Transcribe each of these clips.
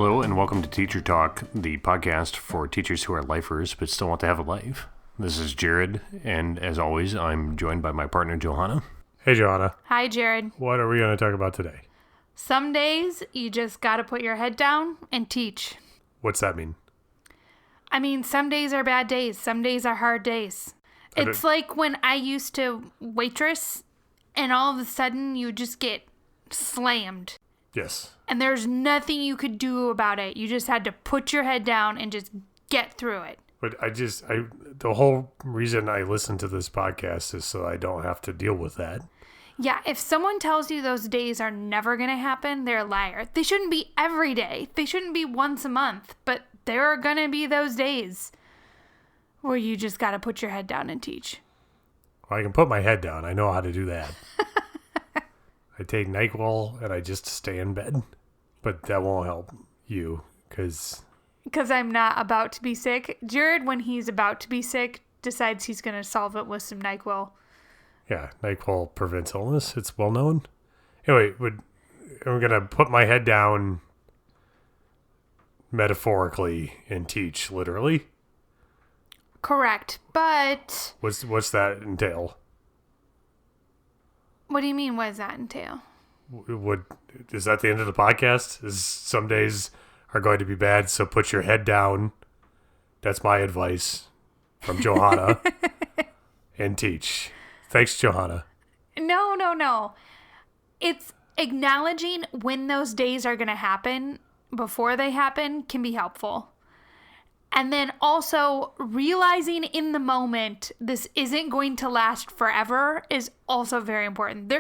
Hello and welcome to Teacher Talk, the podcast for teachers who are lifers but still want to have a life. This is Jared, and as always, I'm joined by my partner, Johanna. Hey, Johanna. Hi, Jared. What are we going to talk about today? Some days you just got to put your head down and teach. What's that mean? I mean, some days are bad days. Some days are hard days. It's like when I used to waitress and all of a sudden you just get slammed. Yes. And there's nothing you could do about it. You just had to put your head down and just get through it. But the whole reason I listen to this podcast is so I don't have to deal with that. Yeah, if someone tells you those days are never going to happen, they're a liar. They shouldn't be every day. They shouldn't be once a month. But there are going to be those days where you just got to put your head down and teach. Well, I can put my head down. I know how to do that. I take NyQuil and I just stay in bed. But that won't help you because I'm not about to be sick. Jared, when he's about to be sick, decides he's going to solve it with some NyQuil. Yeah, NyQuil prevents illness. It's well known. Anyway, I'm going to put my head down metaphorically and teach literally. Correct, but What's that entail? What do you mean, what does that entail? Is that the end of the podcast? Is some days are going to be bad, so put your head down. That's my advice from Johanna. And teach. Thanks, Johanna. No. It's acknowledging when those days are going to happen before they happen can be helpful. And then also realizing in the moment this isn't going to last forever is also very important.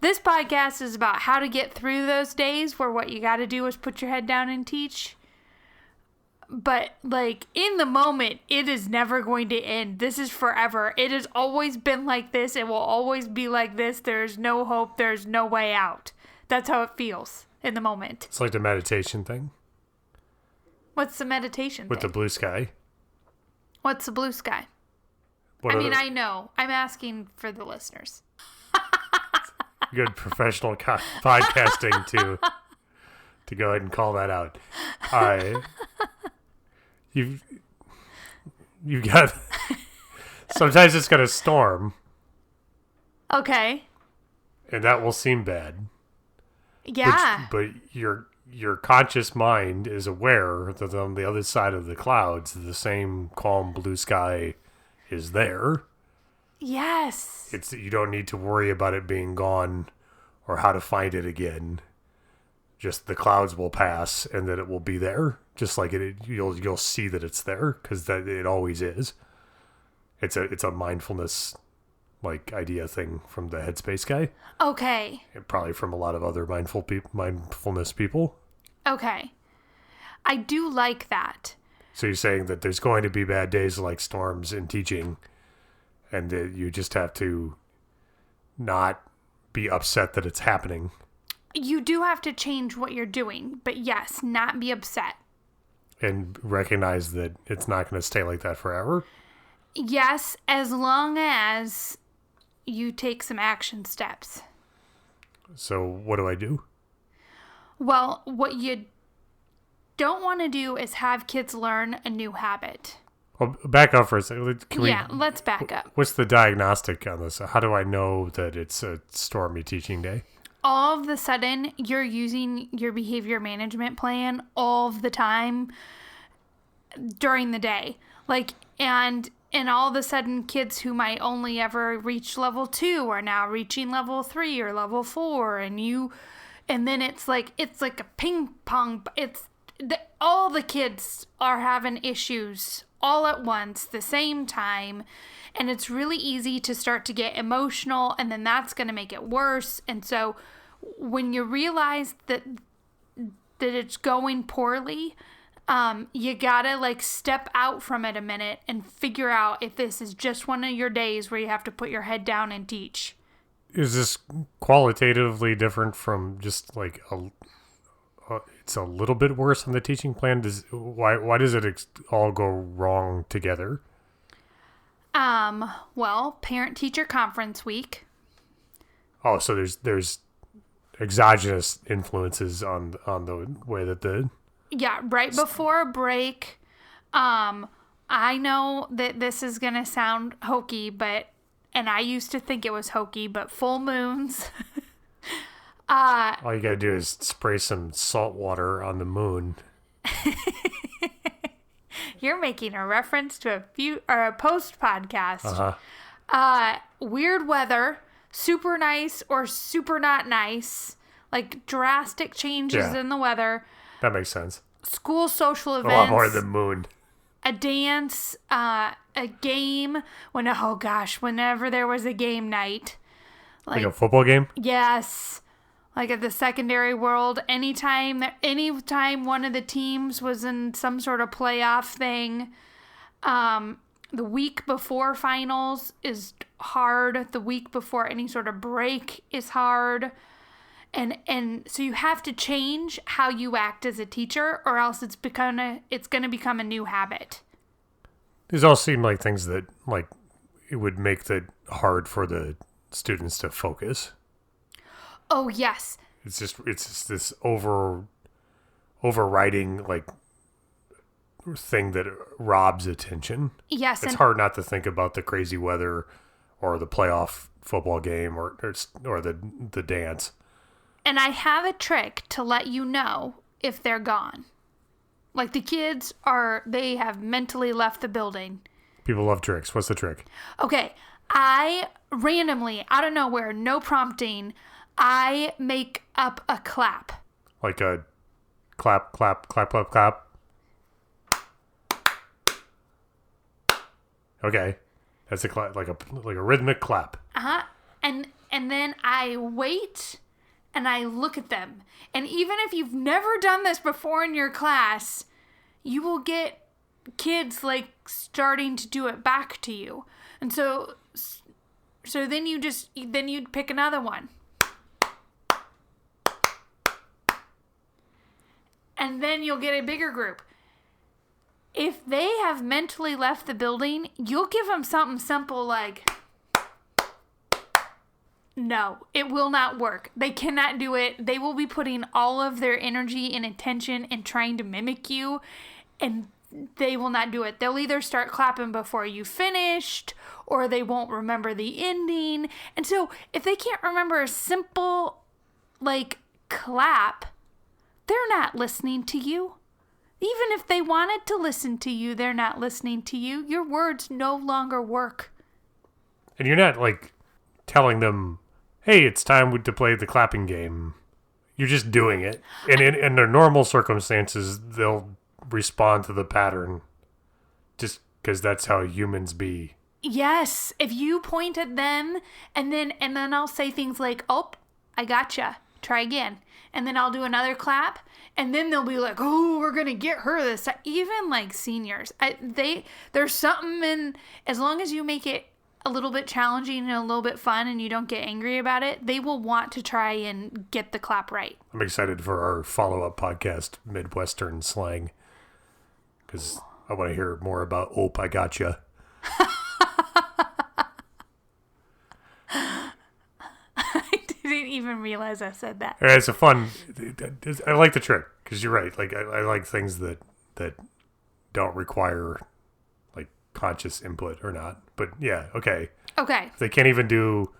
This podcast is about how to get through those days where what you got to do is put your head down and teach. But like in the moment, it is never going to end. This is forever. It has always been like this. It will always be like this. There's no hope. There's no way out. That's how it feels in the moment. It's like the meditation thing. What's the meditation with thing? The blue sky? What's the blue sky? I know. I'm asking for the listeners. Good professional podcasting to go ahead and call that out. You've got... Sometimes it's going to storm. Okay. And that will seem bad. Yeah. But your conscious mind is aware that on the other side of the clouds, the same calm blue sky is there. Yes. You don't need to worry about it being gone or how to find it again. Just the clouds will pass and that it will be there. Just like you'll see that it's there because that it always is. It's a mindfulness like idea thing from the Headspace guy. Okay. And probably from a lot of other mindfulness people. Okay. I do like that. So you're saying that there's going to be bad days like storms in teaching and that you just have to not be upset that it's happening. You do have to change what you're doing, but yes, not be upset. And recognize that it's not going to stay like that forever? Yes, as long as you take some action steps. So what do I do? Well, what you don't want to do is have kids learn a new habit. Well, back up for a second. Let's back up. What's the diagnostic on this? How do I know that it's a stormy teaching day? All of a sudden, you're using your behavior management plan all of the time during the day. And all of a sudden, kids who might only ever reach level 2 are now reaching level 3 or level 4. And then it's like a ping pong. All the kids are having issues all at once, the same time. And it's really easy to start to get emotional, and then that's going to make it worse. And so when you realize that it's going poorly, you gotta step out from it a minute and figure out if this is just one of your days where you have to put your head down and teach. Is this qualitatively different from just it's a little bit worse on the teaching plan? Why does it all go wrong together? Well, parent-teacher conference week. Oh, so there's exogenous influences on the way that the Yeah, right before a break. I know that this is going to sound hokey, and I used to think it was hokey, but full moons. All you gotta do is spray some salt water on the moon. You're making a reference to a post podcast. Uh-huh. Weird weather, super nice or super not nice, like drastic changes in the weather. That makes sense. School social events. A lot more than moon. A dance, a game. Whenever there was a game night. Like a football game? Yes. Like at the secondary world, anytime one of the teams was in some sort of playoff thing, the week before finals is hard. The week before any sort of break is hard. And so you have to change how you act as a teacher, or else it's going to become a new habit. These all seem like things that it would make it hard for the students to focus. Oh yes. It's just this overriding thing that robs attention. Yes, it's hard not to think about the crazy weather, or the playoff football game, or the dance. And I have a trick to let you know if they're gone. Like the kids they have mentally left the building. People love tricks. What's the trick? Okay. I randomly, out of nowhere, no prompting, I make up a clap. Like a clap, clap, clap, clap, clap. Okay. That's a clap, like a rhythmic clap. Uh-huh. And then I wait and I look at them. And even if you've never done this before in your class, you will get kids starting to do it back to you. And so then you'd pick another one. And then you'll get a bigger group. If they have mentally left the building, you'll give them something simple like, no, it will not work. They cannot do it. They will be putting all of their energy and attention in trying to mimic you, and they will not do it. They'll either start clapping before you finished, or they won't remember the ending. And so if they can't remember a simple, clap, they're not listening to you. Even if they wanted to listen to you, they're not listening to you. Your words no longer work. And you're not telling them, hey, it's time to play the clapping game. You're just doing it. And in under normal circumstances, they'll respond to the pattern just because that's how humans be. Yes. If you point at them and then I'll say things like, oh, I gotcha. Try again. And then I'll do another clap. And then they'll be like, oh, we're going to get her this. Even seniors, there's something in, as long as you make it a little bit challenging and a little bit fun and you don't get angry about it, they will want to try and get the clap right. I'm excited for our follow-up podcast, Midwestern slang, because I want to hear more about, oh, I gotcha. Didn't even realize I said that. It's a fun. I like the trick because you're right. I like things that don't require conscious input or not. But yeah, okay. Okay. If they can't even do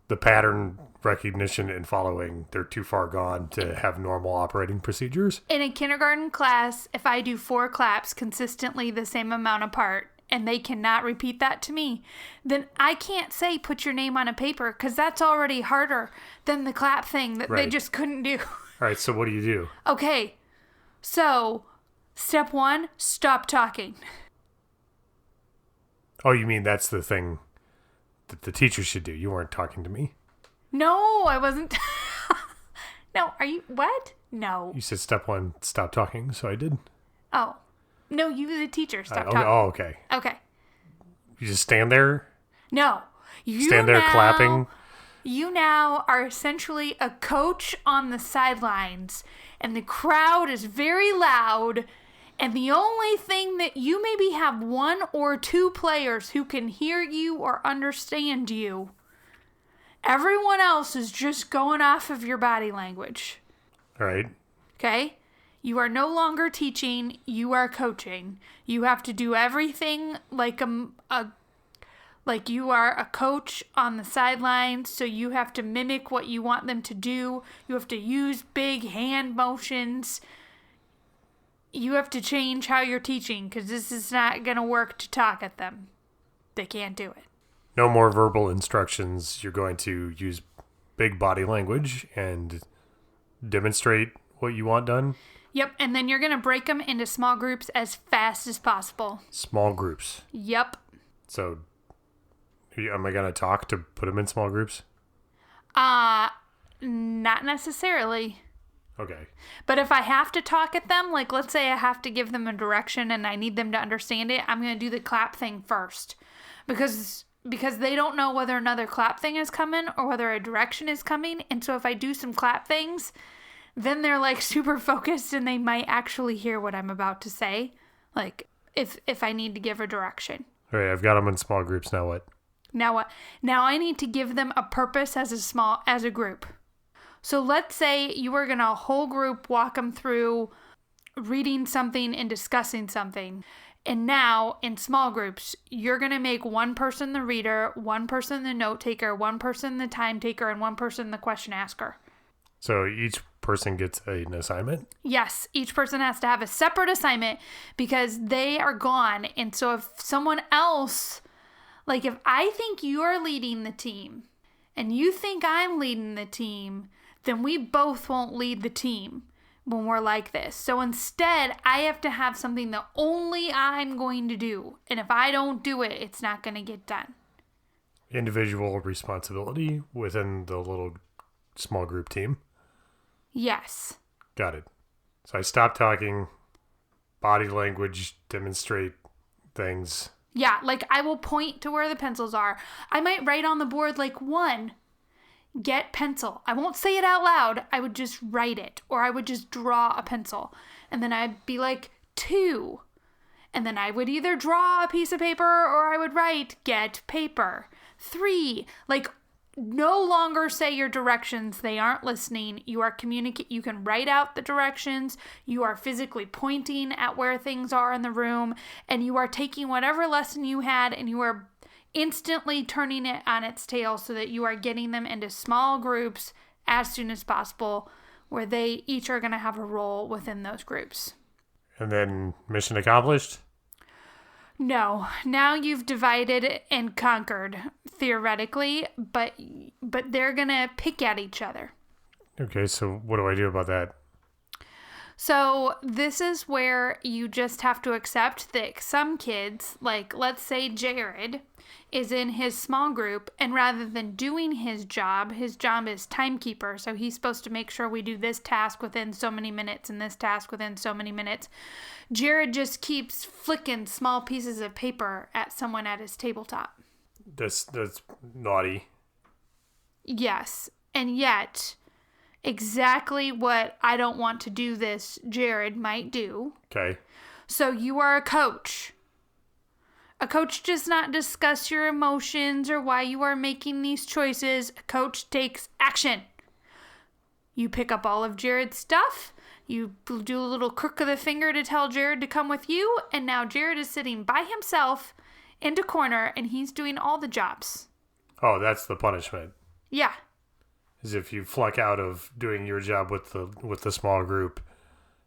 the pattern recognition and following, they're too far gone to have normal operating procedures. In a kindergarten class, if I do 4 claps consistently the same amount apart, and they cannot repeat that to me, then I can't say put your name on a paper, because that's already harder than the clap thing that they just couldn't do. All right, so what do you do? Okay, so step 1, stop talking. Oh, you mean that's the thing that the teacher should do? You weren't talking to me? No, I wasn't. No, are you, what? No. You said step 1, stop talking, so I did. Oh. No, you the teacher. Stop talking. Oh, okay. Okay. You just stand there? No. You stand there clapping? You now are essentially a coach on the sidelines, and the crowd is very loud, and the only thing that you maybe have 1 or 2 players who can hear you or understand you. Everyone else is just going off of your body language. All right. Okay? You are no longer teaching, you are coaching. You have to do everything like like you are a coach on the sidelines, so you have to mimic what you want them to do. You have to use big hand motions. You have to change how you're teaching because this is not going to work to talk at them. They can't do it. No more verbal instructions. You're going to use big body language and demonstrate what you want done. Yep, and then you're going to break them into small groups as fast as possible. Small groups. Yep. So, am I going to talk to put them in small groups? Not necessarily. Okay. But if I have to talk at them, like let's say I have to give them a direction and I need them to understand it, I'm going to do the clap thing first. Because they don't know whether another clap thing is coming or whether a direction is coming. And so if I do some clap things, then they're like super focused and they might actually hear what I'm about to say. Like if I need to give a direction. All right, I've got them in small groups. Now what? Now what? Now I need to give them a purpose as a group. So let's say you were going to whole group walk them through reading something and discussing something. And now in small groups, you're going to make one person the reader, one person the note taker, one person the time taker, and one person the question asker. So each person gets an assignment? Yes, each person has to have a separate assignment because they are gone. And so if someone else, like if I think you're leading the team and you think I'm leading the team, then we both won't lead the team when we're like this. So instead, I have to have something that only I'm going to do. And if I don't do it, it's not going to get done. Individual responsibility within the little small group team? Yes. Got it. So I stop talking, body language, demonstrate things. Yeah, like I will point to where the pencils are. I might write on the board like 1. Get pencil. I won't say it out loud. I would just write it. Or I would just draw a pencil. And then I'd be like 2. And then I would either draw a piece of paper or I would write get paper. 3. Like no longer say your directions. They aren't listening. You are communicate. You can write out the directions. You are physically pointing at where things are in the room. And you are taking whatever lesson you had and you are instantly turning it on its tail so that you are getting them into small groups as soon as possible where they each are going to have a role within those groups. And then mission accomplished? No. Now you've divided and conquered, theoretically, but they're going to pick at each other. Okay, so what do I do about that? So this is where you just have to accept that some kids, like let's say Jared, is in his small group, and rather than doing his job is timekeeper. So he's supposed to make sure we do this task within so many minutes and this task within so many minutes. Jared just keeps flicking small pieces of paper at someone at his tabletop. That's naughty. Yes, and yet exactly what I don't want to do this Jared might do. Okay. So you are a coach. A coach does not discuss your emotions or why you are making these choices. A coach takes action. You pick up all of Jared's stuff. You do a little crook of the finger to tell Jared to come with you. And now Jared is sitting by himself in a corner and he's doing all the jobs. Oh, that's the punishment. Yeah. As if you flunk out of doing your job with the small group,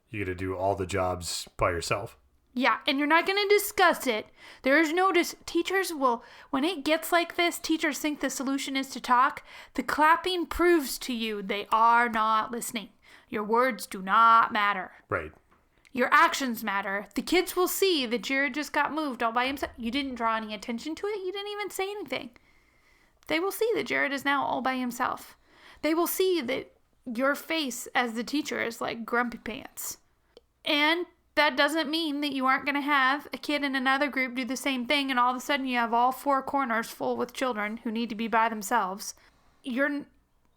you get to do all the jobs by yourself. Yeah, and you're not going to discuss it. There is no teachers will, when it gets like this, teachers think the solution is to talk. The clapping proves to you they are not listening. Your words do not matter. Right. Your actions matter. The kids will see that Jared just got moved all by himself. You didn't draw any attention to it. You didn't even say anything. They will see that Jared is now all by himself. They will see that your face as the teacher is like grumpy pants. And that doesn't mean that you aren't going to have a kid in another group do the same thing and all of a sudden you have all 4 corners full with children who need to be by themselves. You're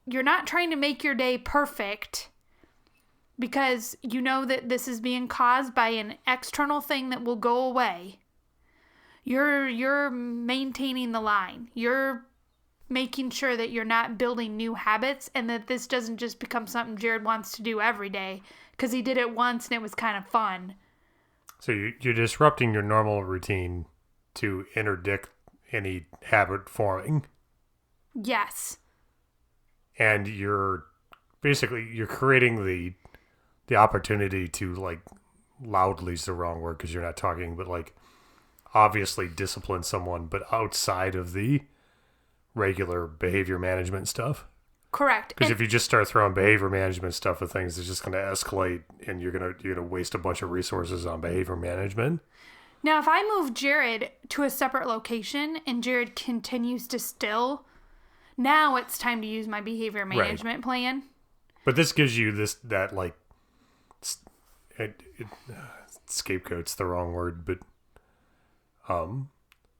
not trying to make your day perfect because you know that this is being caused by an external thing that will go away. You're maintaining the line. You're making sure that you're not building new habits and that this doesn't just become something Jared wants to do every day because he did it once and it was kind of fun. So you're disrupting your normal routine to interdict any habit forming. Yes. And you're creating the opportunity to, like, loudly is the wrong word because you're not talking, but, like, obviously discipline someone, but outside of the regular behavior management stuff. Correct. Because if you just start throwing behavior management stuff at things, it's just going to escalate, and you're gonna waste a bunch of resources on behavior management. Now, if I move Jared to a separate location and Jared continues to still, now it's time to use my behavior management plan. But this gives you scapegoat's the wrong word, but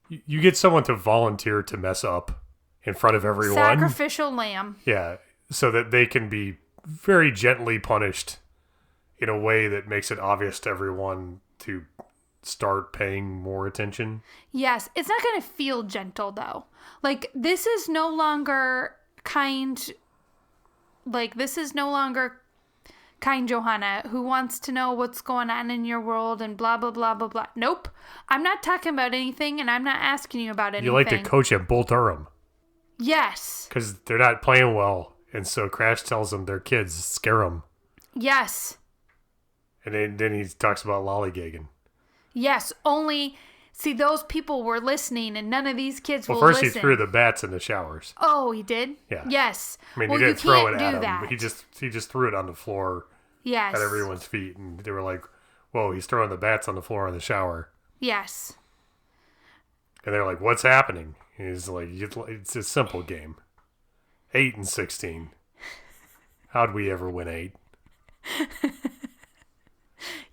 you get someone to volunteer to mess up in front of everyone. Sacrificial lamb. Yeah, so that they can be very gently punished in a way that makes it obvious to everyone to start paying more attention. Yes, it's not going to feel gentle, though. Like, this is no longer kind... Like, this is no longer kind Johanna who wants to know what's going on in your world and blah, blah, blah, blah, blah. Nope. I'm not talking about anything, and I'm not asking you about anything. You like to coach at Bull Durham. Yes. Because they're not playing well, and so Crash tells them their kids scare them. Yes. And then he talks about lollygagging. Yes, only... See, those people were listening, and none of these kids will first listen. He threw the bats in the showers. Oh, he did? Yeah. Yes. I mean, well, he didn't throw it at them. That. He just threw it on the floor. Yes. At everyone's feet, and they were like, "Whoa, he's throwing the bats on the floor in the shower." Yes. And they're like, "What's happening?" And he's like, "It's a simple game. 8 and 16. How'd we ever win 8?"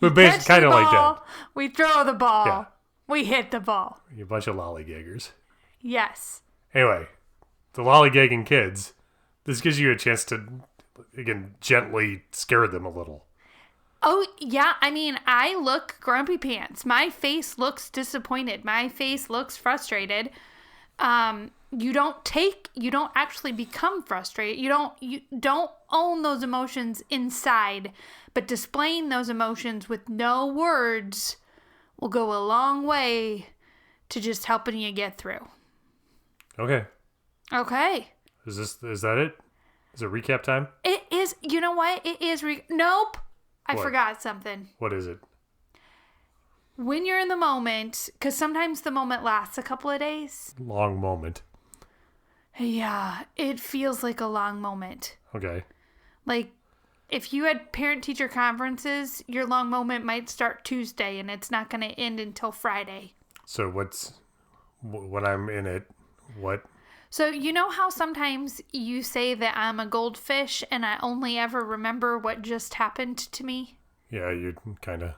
But basically, kind of like that. We throw the ball. Yeah. We hit the ball. You bunch of lollygaggers. Yes. Anyway, the lollygagging kids, this gives you a chance to, again, gently scare them a little. Oh, yeah. I mean, I look grumpy pants. My face looks disappointed. My face looks frustrated. You don't actually become frustrated. You don't own those emotions inside, but displaying those emotions with no words will go a long way to just helping you get through. Okay. Okay. Is that it? Is it recap time? It is. You know what? It is. Nope. I forgot something. What is it? When you're in the moment, because sometimes the moment lasts a couple of days. Long moment. Yeah, it feels like a long moment. Okay. Like, if you had parent-teacher conferences, your long moment might start Tuesday, and it's not going to end until Friday. So when I'm in it, what? So you know how sometimes you say that I'm a goldfish, and I only ever remember what just happened to me? Yeah, you kind of...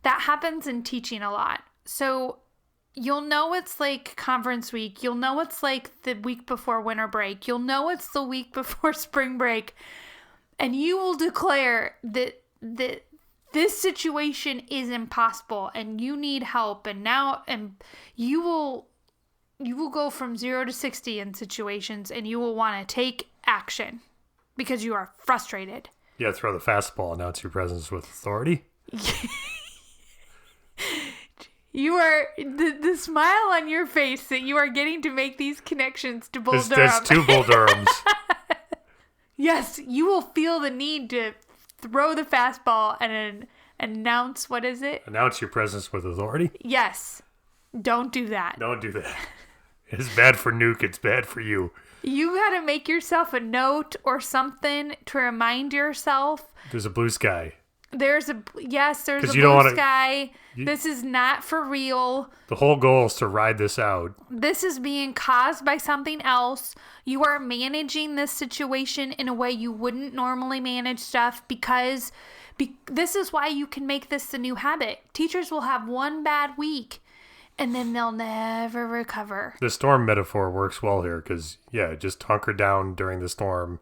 That happens in teaching a lot. So you'll know it's like conference week. You'll know it's like the week before winter break. You'll know it's the week before spring break. And you will declare that this situation is impossible and you need help. And you will go from 0 to 60 in situations, and you will want to take action because you are frustrated. Yeah, throw the fastball, announce your presence with authority. You are the smile on your face that you are getting to make these connections to Bull Durham. There's 2 Bull Durhams. Yes, you will feel the need to throw the fastball and announce, what is it? Announce your presence with authority? Yes. Don't do that. Don't do that. It's bad for Nuke. It's bad for you. You got to make yourself a note or something to remind yourself. There's a blue sky. There's a blue sky. This is not for real. The whole goal is to ride this out. This is being caused by something else. You are managing this situation in a way you wouldn't normally manage stuff because this is why you can make this the new habit. Teachers will have one bad week and then they'll never recover. The storm metaphor works well here because, yeah, just hunker down during the storm.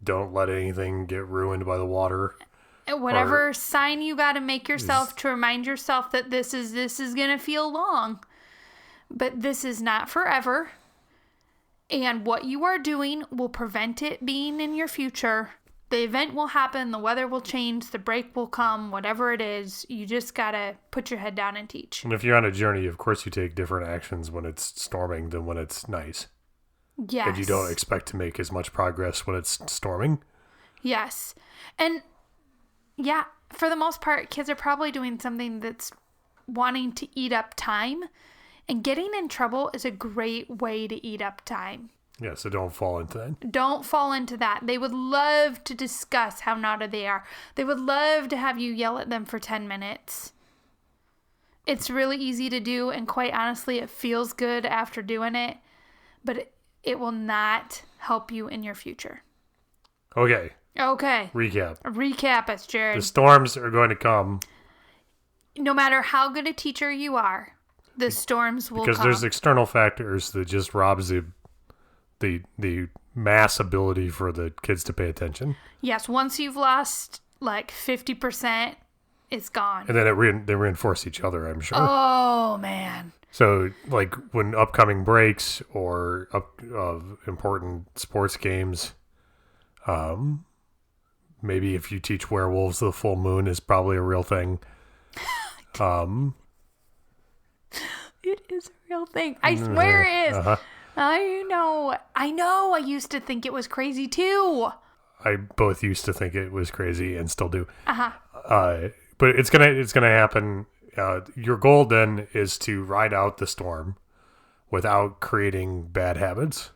Don't let anything get ruined by the water. Whatever sign you got to make yourself to remind yourself that this is going to feel long, but this is not forever. And what you are doing will prevent it being in your future. The event will happen, the weather will change, the break will come, whatever it is. You just got to put your head down and teach. And if you're on a journey, of course you take different actions when it's storming than when it's nice. Yes. And you don't expect to make as much progress when it's storming. Yes. And yeah, for the most part, kids are probably doing something that's wanting to eat up time. And getting in trouble is a great way to eat up time. Yeah, so don't fall into that. Don't fall into that. They would love to discuss how naughty they are. They would love to have you yell at them for 10 minutes. It's really easy to do, and quite honestly, it feels good after doing it, but it will not help you in your future. Okay. Recap us, Jared. The storms are going to come. No matter how good a teacher you are, the storms will come. Because there's external factors that just robs the mass ability for the kids to pay attention. Yes, once you've lost like 50%, it's gone. And then they reinforce each other, I'm sure. Oh, man. So, like, when upcoming breaks or important sports games, maybe if you teach werewolves, the full moon is probably a real thing. It is a real thing. I swear it is. Uh-huh. I know. I used to think it was crazy too. I both used to think it was crazy and still do. Uh-huh. But it's gonna happen. Your goal then is to ride out the storm without creating bad habits.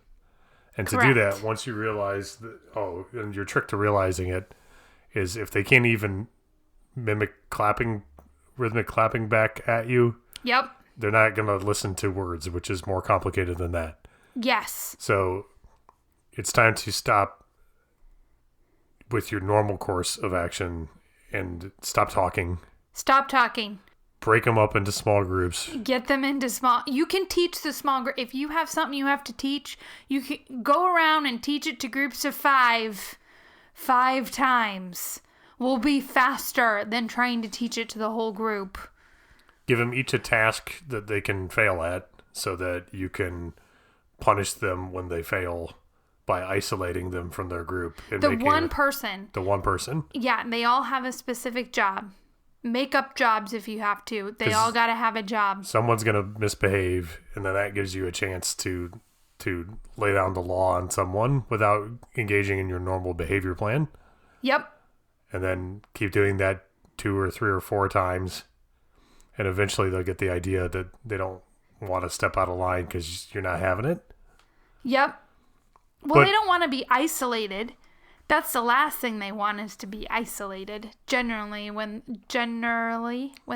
And Correct. to do that, once you realize and your trick to realizing it is if they can't even mimic rhythmic clapping back at you, Yep. they're not going to listen to words, which is more complicated than that. Yes. So it's time to stop with your normal course of action and stop talking. Stop talking. Break them up into small groups. Get them into small. You can teach the small group. If you have something you have to teach, you can go around and teach it to groups of 5 times. Will be faster than trying to teach it to the whole group. Give them each a task that they can fail at so that you can punish them when they fail by isolating them from their group. And The one person. Yeah, they all have a specific job. Make up jobs if you have to. They all got to have a job. Someone's going to misbehave, and then that gives you a chance to lay down the law on someone without engaging in your normal behavior plan. Yep. And then keep doing that 2 or 3 or 4 times. And eventually they'll get the idea that they don't want to step out of line because you're not having it. Yep. Well, they don't want to be isolated. That's the last thing they want is to be isolated. Generally when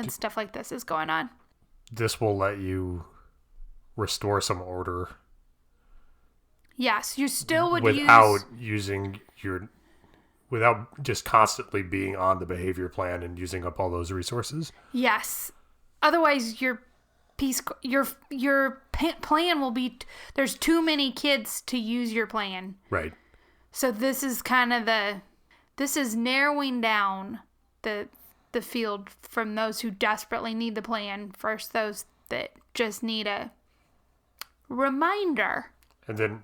stuff like this is going on. This will let restore some order. Yes, you still would without just constantly being on the behavior plan and using up all those resources. Yes. Otherwise, your plan will be there's too many kids to use your plan. Right. So this is kind of this is narrowing down the field from those who desperately need the plan versus those that just need a reminder. And then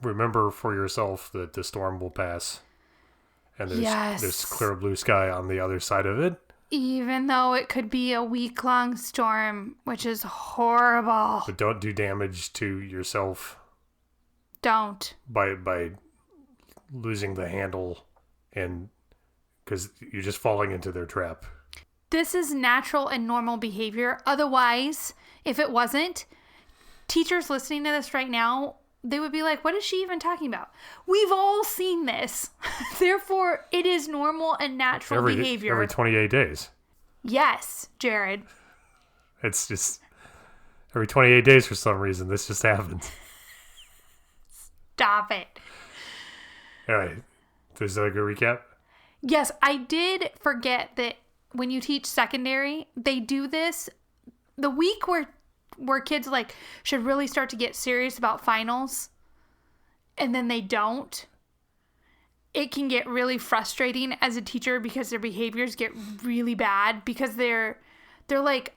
remember for yourself that the storm will pass. And there's clear blue sky on the other side of it. Even though it could be a week-long storm, which is horrible. But don't do damage to yourself. Don't. By losing the handle, and because you're just falling into their trap. This is natural and normal behavior. Otherwise, if it wasn't, teachers listening to this right now, they would be like, what is she even talking about? We've all seen this. Therefore, it is normal and natural behavior. Every 28 days. Yes, Jared. It's just every 28 days for some reason. This just happens. Stop it. All right. Is that a good recap? Yes, I did forget that when you teach secondary, they do this the week where kids should really start to get serious about finals and then they don't. It can get really frustrating as a teacher because their behaviors get really bad because they're like,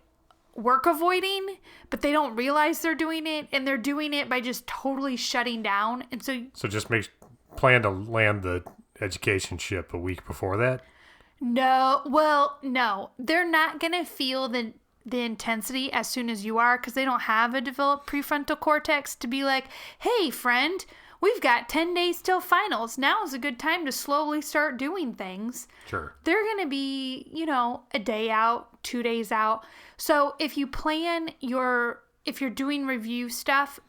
work avoiding, but they don't realize they're doing it, and they're doing it by just totally shutting down. And So just plan to land the education ship a week before that? no. They're not going to feel the intensity as soon as you are, because they don't have a developed prefrontal cortex to be like, hey, friend, we've got 10 days till finals. Now is a good time to slowly start doing things. Sure. They're going to be, a day out, 2 days out. So if you're doing review stuff,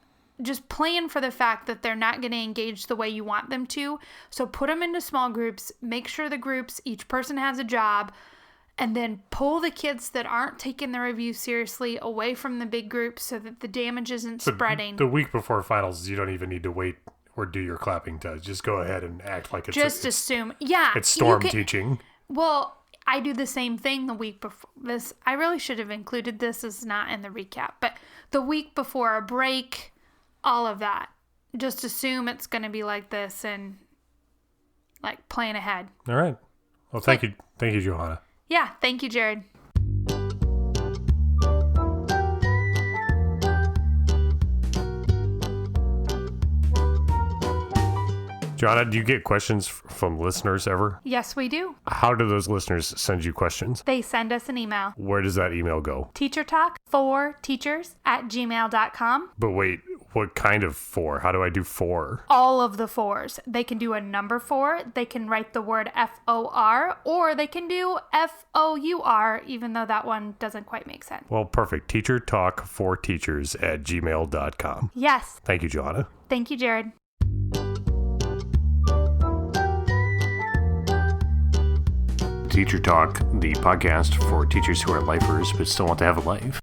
just plan for the fact that they're not going to engage the way you want them to. So put them into small groups, make sure the groups, each person has a job, and then pull the kids that aren't taking the review seriously away from the big groups so that the damage isn't spreading. The week before finals, you don't even need to wait or do your clapping test. Just go ahead and act like assume. Yeah. It's storm teaching. Well, I do the same thing the week before this. I really should have included this as not in the recap, but the week before a break, all of that. Just assume it's going to be like this and like plan ahead. All right. Well, thank you. Thank you, Johanna. Yeah. Thank you, Jared. Johanna, do you get questions from listeners ever? Yes, we do. How do those listeners send you questions? They send us an email. Where does that email go? teachertalk4teachers@gmail.com. But wait, what kind of 4? How do I do 4? All of the 4s. They can do a number 4. They can write the word FOR, or they can do FOUR, even though that one doesn't quite make sense. Well, perfect. teachertalk4teachers@gmail.com. Yes. Thank you, Johanna. Thank you, Jared. Teacher Talk, the podcast for teachers who are lifers but still want to have a life.